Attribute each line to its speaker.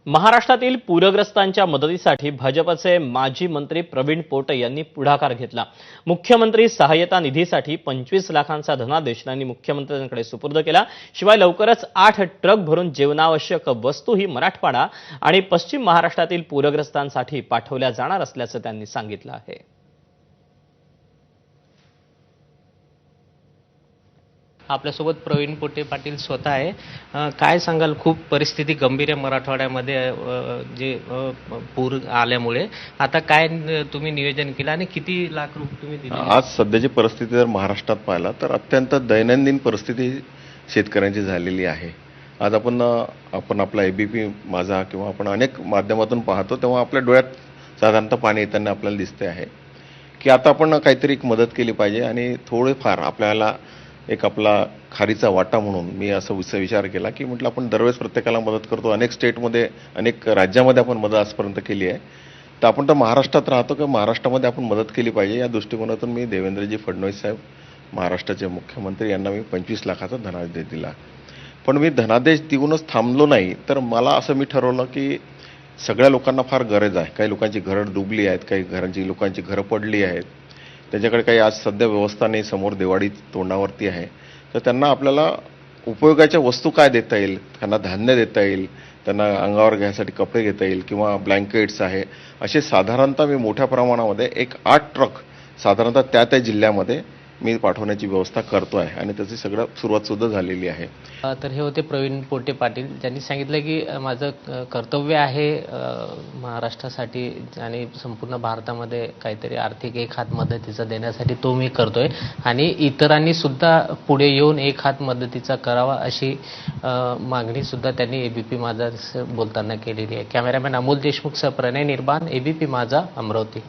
Speaker 1: महाराष्ट्रातील पूरग्रस्तांच्या मदतीसाठी भाजपचे माजी मंत्री प्रवीण पोटे यांनी पुढाकार घेतला। मुख्यमंत्री सहाय्यता निधीसाठी 25 लाखांचा धनादेश त्यांनी मुख्यमंत्र्यांकडे सुपूर्द केला। शिवाय लवकरच 8 ट्रक भरून जीवनावश्यक वस्तूही मराठवाडा आणि पश्चिम महाराष्ट्रातील पूरग्रस्तांसाठी पाठवल्या जाणार असल्याचं त्यांनी सांगितलं आहे।
Speaker 2: आपल्यासोबत प्रवीण पोटे पाटील स्वतः आहे। काय सांगाल, खूप परिस्थिती गंभीर आहे मराठवाड्यामध्ये जे पूर आल्यामुळे आता काय तुम्ही नियोजन केलं आणि किती लाख रुपये तुम्ही दिले?
Speaker 3: आज सध्याची परिस्थिती जर महाराष्ट्रात पाहिला तर अत्यंत दैनंदिन परिस्थिती शेतकऱ्यांची झालेली आहे। आज आपण आपला एबीपी माझा किंवा आपण अनेक माध्यमातून पाहतो तेव्हा आपल्या डोळ्यात साधारणतः पाणी येताना आपल्याला दिसते आहे की आता आपण काहीतरी एक मदत केली पाहिजे आणि थोडेफार आपल्याला एक आपला खारीचा वाटा म्हणून मी असं विचार केला की म्हटलं आपण दरवेळेस प्रत्येकाला मदत करतो, अनेक स्टेटमध्ये अनेक राज्यामध्ये आपण मदत आजपर्यंत केली आहे, तर आपण तर महाराष्ट्रात राहतो की महाराष्ट्रामध्ये आपण मदत केली पाहिजे या दृष्टिकोनातून मी देवेंद्रजी फडणवीस साहेब महाराष्ट्राचे मुख्यमंत्री यांना मी 25 लाखाचा धनादेश दिला। पण मी धनादेश देऊनच थांबलो नाही, तर मला असं मी ठरवलं की सगळ्या लोकांना फार गरज आहे। काही लोकांची घरं डुबली आहेत, काही लोकांची घरं पडली आहेत, त्याच्याकडे काही आज सध्या व्यवस्था नाही, समोर दिवाळी तोंडावरती आहे, तर त्यांना आपल्याला उपयोगाच्या वस्तू काय देता येईल, त्यांना धान्य देता येईल, त्यांना अंगावर घ्यायसाठी कपडे घेता येईल किंवा ब्लँकेट्स आहे, असे साधारणतः मी मोठ्या प्रमाणामध्ये एक 8 ट्रक साधारणतः त्या जिल्ह्यामध्ये मी पाठवण्याची व्यवस्था करतो आहे आणि त्याची सुरुवात सुद्धा झालेली आहे।
Speaker 2: तर हे होते प्रवीण पोटे पाटील, ज्यांनी सांगितलं की माझं कर्तव्य आहे महाराष्ट्रासाठी आणि संपूर्ण भारतामध्ये काहीतरी आर्थिक एक हात मदतीचा देण्यासाठी तो मी करतोय आणि इतरांनी सुद्धा पुढे येऊन एक हात मदतीचा करावा अशी मागणी सुद्धा त्यांनी एबीपी माझा बोलताना केलेली आहे। कॅमेरामॅन अमोल देशमुख सह प्रणय निर्बाण, एबीपी माझा, अमरावती।